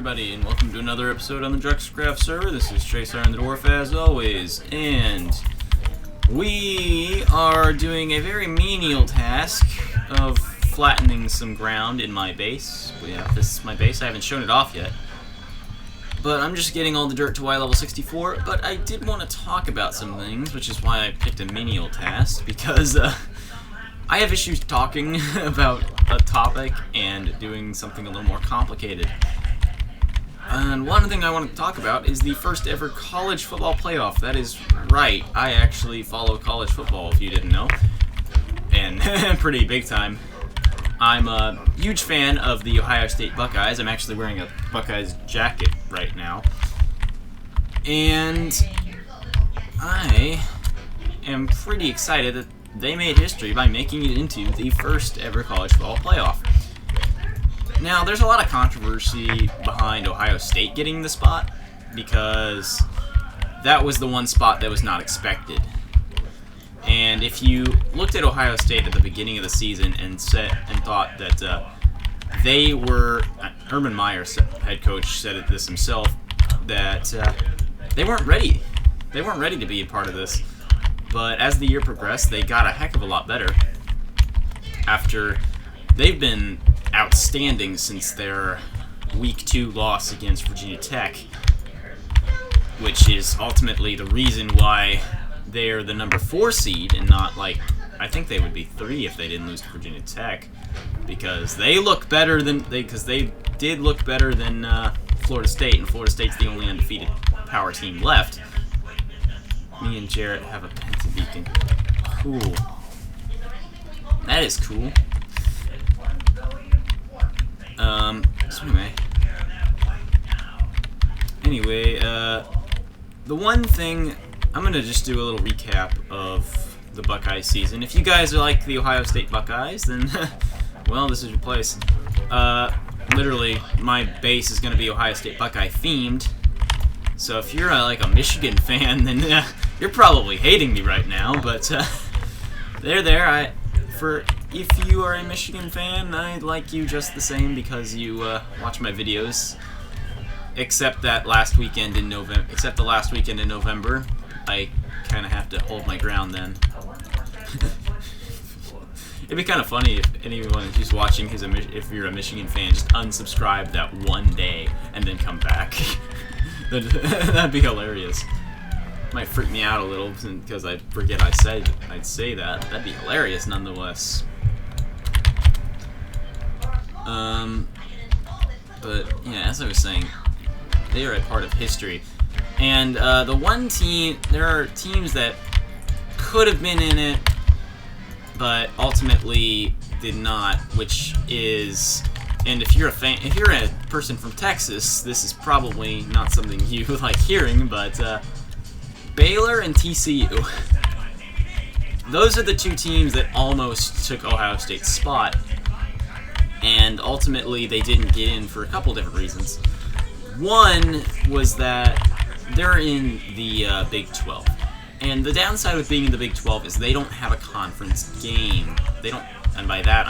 everybody, and welcome to another episode on the Juxcraft server. This is Tracer and the Dwarf, as always, and we are doing a very menial task of flattening some ground in my base. This is my base. I haven't shown it off yet, but I'm just getting all the dirt to Y level 64, but I did want to talk about some things, which is why I picked a menial task, because I have issues talking about a topic and doing something a little more complicated. And one thing I want to talk about is the first ever college football playoff. That is right, I actually follow college football, if you didn't know. And pretty big time. I'm a huge fan of the Ohio State Buckeyes. I'm actually wearing a Buckeyes jacket right now. And I am pretty excited that they made history by making it into the first ever college football playoff. Now, there's a lot of controversy behind Ohio State getting the spot, because that was the one spot that was not expected. And if you looked at Ohio State at the beginning of the season and thought that they were, Urban Meyer, head coach, said this himself, that they weren't ready. They weren't ready to be a part of this. But as the year progressed, they got a heck of a lot better. After they've been outstanding since their Week 2 loss against Virginia Tech, which is ultimately the reason why they're the number 4 seed and not, like, I think they would be 3 if they didn't lose to Virginia Tech, because they look better than they did look better than Florida State, and Florida State's the only undefeated power team left. Me and Jarrett have a pentabeacon. Cool. That is cool. So anyway, the one thing, I'm going to just do a little recap of the Buckeye season. If you guys are like the Ohio State Buckeyes, then, well, this is your place. Literally, my base is going to be Ohio State Buckeye themed. So if you're like a Michigan fan, then you're probably hating me right now. But if you are a Michigan fan, I like you just the same because you watch my videos. Except the last weekend in November, I kind of have to hold my ground then. It'd be kind of funny if anyone who's watching if you're a Michigan fan, just unsubscribe that one day and then come back. That'd be hilarious. Might freak me out a little because I forget I'd say that. That'd be hilarious nonetheless. But yeah, as I was saying, they are a part of history. And the one team, there are teams that could have been in it, but ultimately did not, which is, and if you're a person from Texas, this is probably not something you like hearing, but Baylor and TCU. Those are the two teams that almost took Ohio State's spot, and ultimately they didn't get in for a couple different reasons. One was that they're in the Big 12. And the downside with being in the Big 12 is they don't have a conference game. They don't, and by that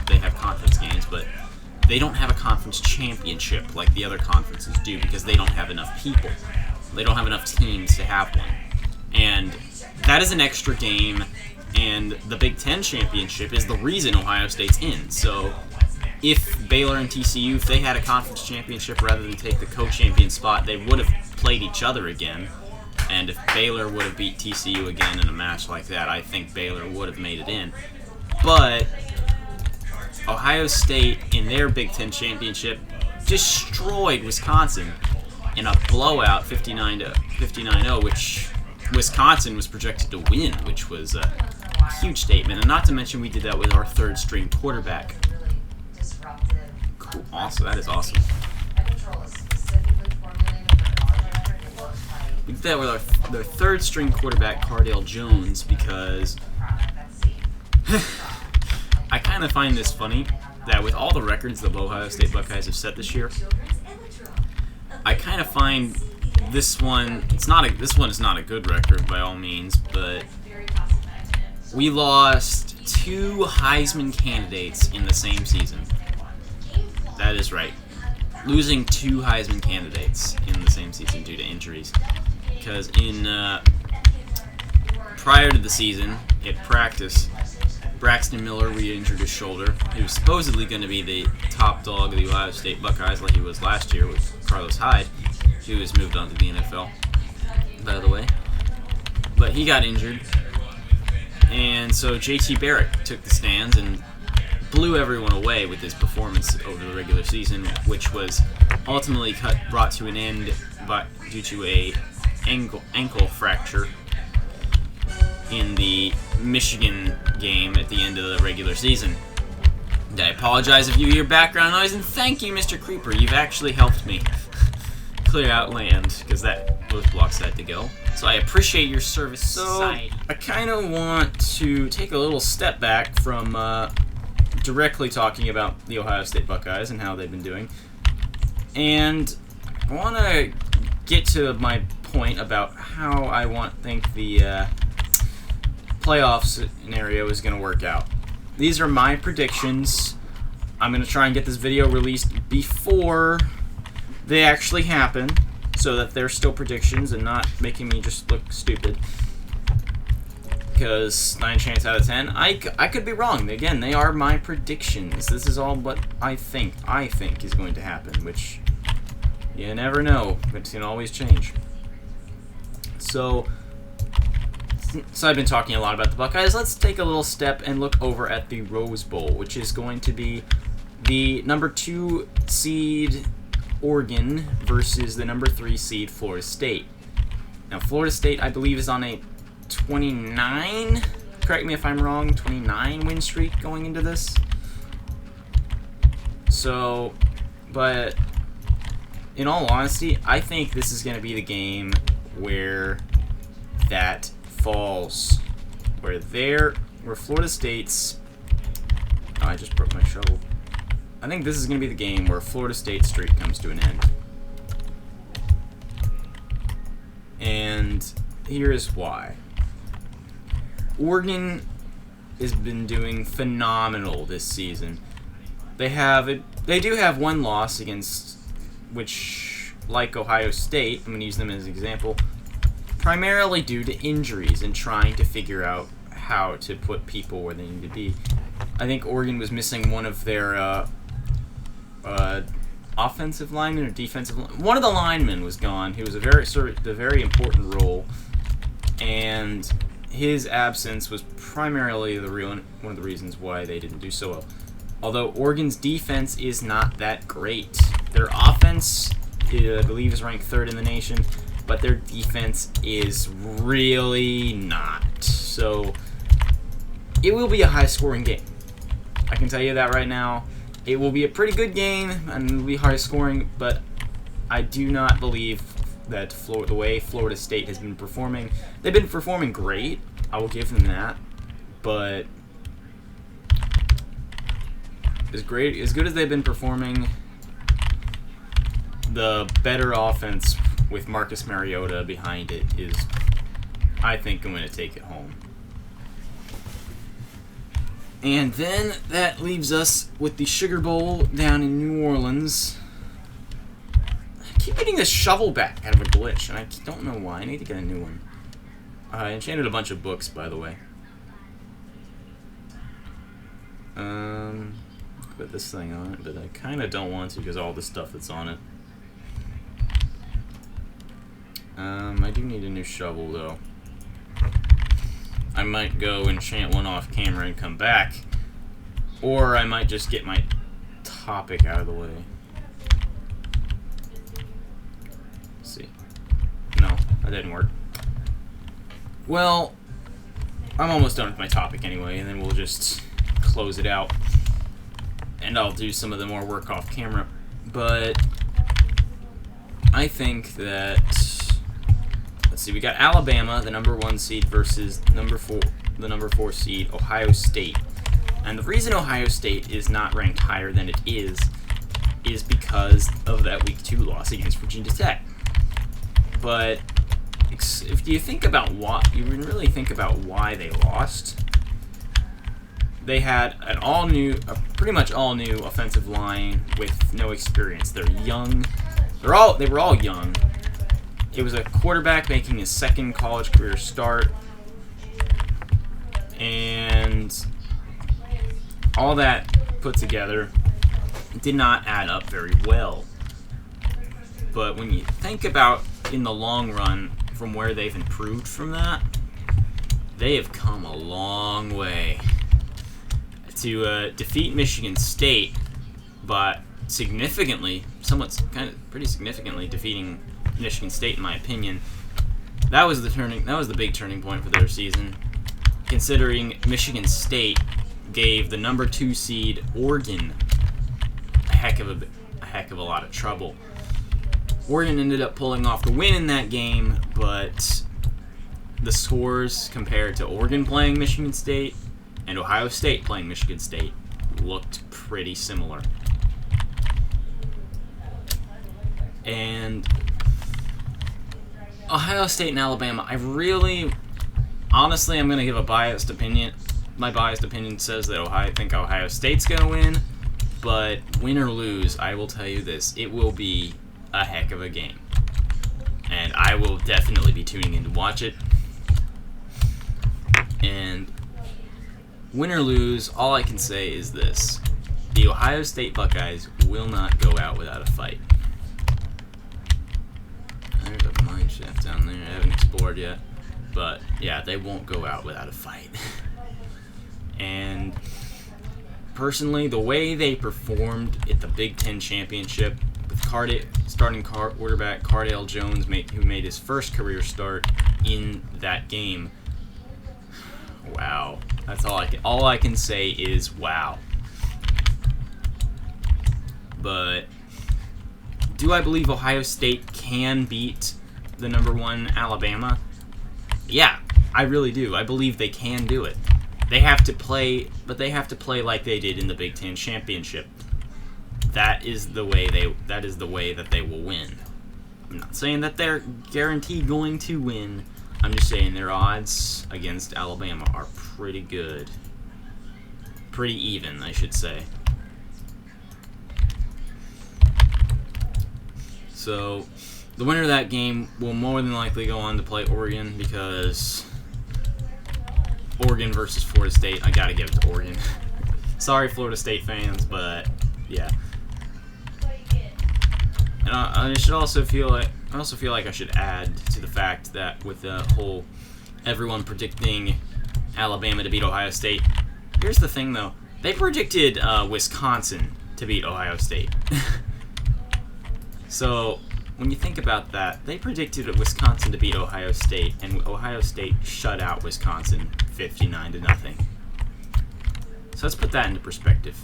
they have conference games, but they don't have a conference championship like the other conferences do because they don't have enough people. They don't have enough teams to have one. And that is an extra game, and the Big 10 championship is the reason Ohio State's in. So if Baylor and TCU, if they had a conference championship rather than take the co-champion spot, they would have played each other again. And if Baylor would have beat TCU again in a match like that, I think Baylor would have made it in. But Ohio State, in their Big Ten championship, destroyed Wisconsin in a blowout 59-0, which Wisconsin was projected to win, which was a huge statement. And not to mention we did that with our third-string quarterback. Cool. Awesome. That is awesome. We did that with our third-string quarterback, Cardale Jones, because I kind of find this funny that with all the records the Ohio State Buckeyes have set this year, I kind of find this one is not a good record by all means, but we lost 2 Heisman candidates in the same season. That is right. losing 2 Heisman candidates in the same season due to injuries. Because prior to the season, at practice, Braxton Miller re-injured his shoulder. He was supposedly going to be the top dog of the Ohio State Buckeyes like he was last year with Carlos Hyde, who has moved on to the NFL, by the way. But he got injured, and so J.T. Barrett took the stands and blew everyone away with his performance over the regular season, which was ultimately brought to an end due to a ankle fracture in the Michigan game at the end of the regular season. And I apologize if you hear background noise, and thank you, Mr. Creeper. You've actually helped me clear out land, because those blocks had to go. So I appreciate your service, society. I kind of want to take a little step back from directly talking about the Ohio State Buckeyes and how they've been doing, and I want to get to my point about how I think the playoff scenario is going to work out. These are my predictions. I'm going to try and get this video released before they actually happen, so that they're still predictions and not making me just look stupid. Because 9 chance out of 10, I could be wrong. Again, they are my predictions. This is all what I think is going to happen, which you never know. It can always change. So I've been talking a lot about the Buckeyes. Let's take a little step and look over at the Rose Bowl, which is going to be the number 2 seed Oregon versus the number 3 seed Florida State. Now, Florida State, I believe, is on a 29, correct me if I'm wrong, 29 win streak going into this. So, but in all honesty, I think this is going to be the game where that falls, where Florida State's, oh, I just broke my shovel. I think this is going to be the game where Florida State's streak comes to an end. And here is why. Oregon has been doing phenomenal this season. They do have one loss against, which, like Ohio State, I'm going to use them as an example, primarily due to injuries and trying to figure out how to put people where they need to be. I think Oregon was missing one of their offensive linemen or defensive linemen. One of the linemen was gone. He was a very important role, and his absence was primarily one of the reasons why they didn't do so well. Although Oregon's defense is not that great. Their offense, I believe, is ranked 3rd in the nation, but their defense is really not. So it will be a high-scoring game. I can tell you that right now. It will be a pretty good game, and it will be high-scoring, but I do not believe that the way Florida State has been performing, they've been performing great. I will give them that, but as good as they've been performing, the better offense with Marcus Mariota behind it is, I think, going to take it home. And then that leaves us with the Sugar Bowl down in New Orleans. I keep getting this shovel back out of a glitch, and I don't know why. I need to get a new one. I enchanted a bunch of books, by the way. Put this thing on it, but I kind of don't want to because all the stuff that's on it. I do need a new shovel, though. I might go enchant one off camera and come back, or I might just get my topic out of the way. Let's see. No, that didn't work. Well, I'm almost done with my topic anyway, and then we'll just close it out. And I'll do some of the more work off camera. But I think that, let's see, we got Alabama, the number 1 seed, versus the number 4 seed, Ohio State. And the reason Ohio State is not ranked higher than it is because of that Week 2 loss against Virginia Tech. But if you think about you really think about why they lost, they had pretty much all new offensive line with no experience. They're young. They were all young. It was a quarterback making his second college career start, and all that put together did not add up very well. But when you think about in the long run from where they've improved from that, they have come a long way. To defeat Michigan State, but significantly, pretty significantly defeating Michigan State, in my opinion. That was the big turning point for their season, considering Michigan State gave the number 2 seed Oregon a heck of a lot of trouble. Oregon ended up pulling off the win in that game, but the scores compared to Oregon playing Michigan State and Ohio State playing Michigan State looked pretty similar. And Ohio State and Alabama, honestly, I'm going to give a biased opinion. My biased opinion says that I think Ohio State's going to win, but win or lose, I will tell you this, it will be a heck of a game. And I will definitely be tuning in to watch it. And win or lose, all I can say is this. The Ohio State Buckeyes will not go out without a fight. There's a mine shaft down there I haven't explored yet. But, yeah, they won't go out without a fight. And, personally, the way they performed at the Big Ten Championship, with starting quarterback Cardale Jones, who made his first career start in that game, wow. That's all I can say is wow. But do I believe Ohio State can beat the number 1 Alabama? Yeah, I really do. I believe they can do it. They have to play like they did in the Big Ten Championship. That is the way that they will win. I'm not saying that they're guaranteed going to win. I'm just saying their odds against Alabama are pretty good. Pretty even, I should say. So, the winner of that game will more than likely go on to play Oregon, because Oregon versus Florida State, I gotta give it to Oregon. Sorry, Florida State fans, but yeah. And I also feel like I should add to the fact that with the whole everyone predicting Alabama to beat Ohio State, here's the thing though, they predicted Wisconsin to beat Ohio State. So when you think about that, they predicted Wisconsin to beat Ohio State, and Ohio State shut out Wisconsin 59-0. So let's put that into perspective.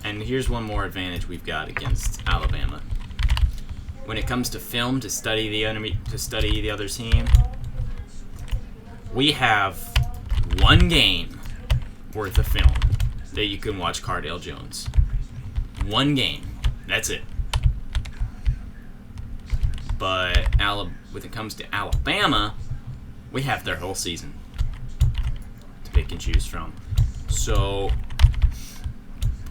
And here's one more advantage we've got against Alabama. When it comes to film to study the other team, we have one game worth of film that you can watch Cardale Jones. One game. That's it. But when it comes to Alabama, we have their whole season to pick and choose from. So,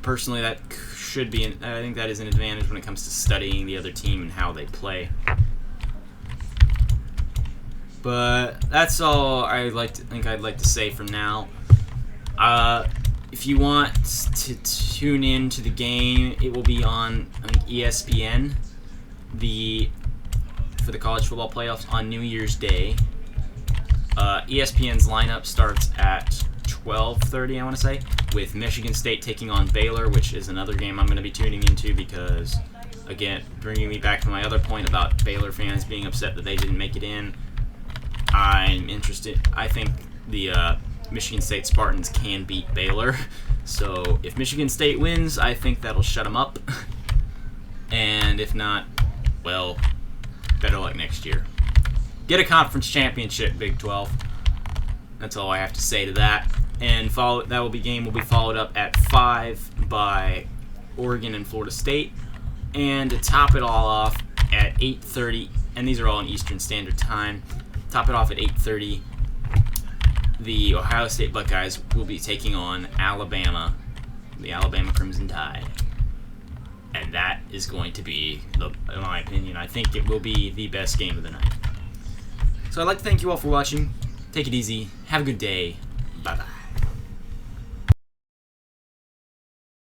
personally, I think that is an advantage when it comes to studying the other team and how they play. But that's all I'd like to say for now. If you want to tune in to the game, it will be on ESPN. For the college football playoffs on New Year's Day. ESPN's lineup starts at 12:30, I want to say, with Michigan State taking on Baylor, which is another game I'm going to be tuning into because, again, bringing me back to my other point about Baylor fans being upset that they didn't make it in, I'm interested. I think the Michigan State Spartans can beat Baylor. So if Michigan State wins, I think that'll shut them up. And if not, well, better luck next year. Get a conference championship, Big 12. That's all I have to say to that. And game will be followed up at 5 by Oregon and Florida State. And to top it all off at 8:30, and these are all in Eastern Standard Time. Top it off at 8:30. the Ohio State Buckeyes will be taking on Alabama, the Alabama Crimson Tide. And that is going to be, in my opinion, I think it will be the best game of the night. So I'd like to thank you all for watching. Take it easy. Have a good day. Bye-bye.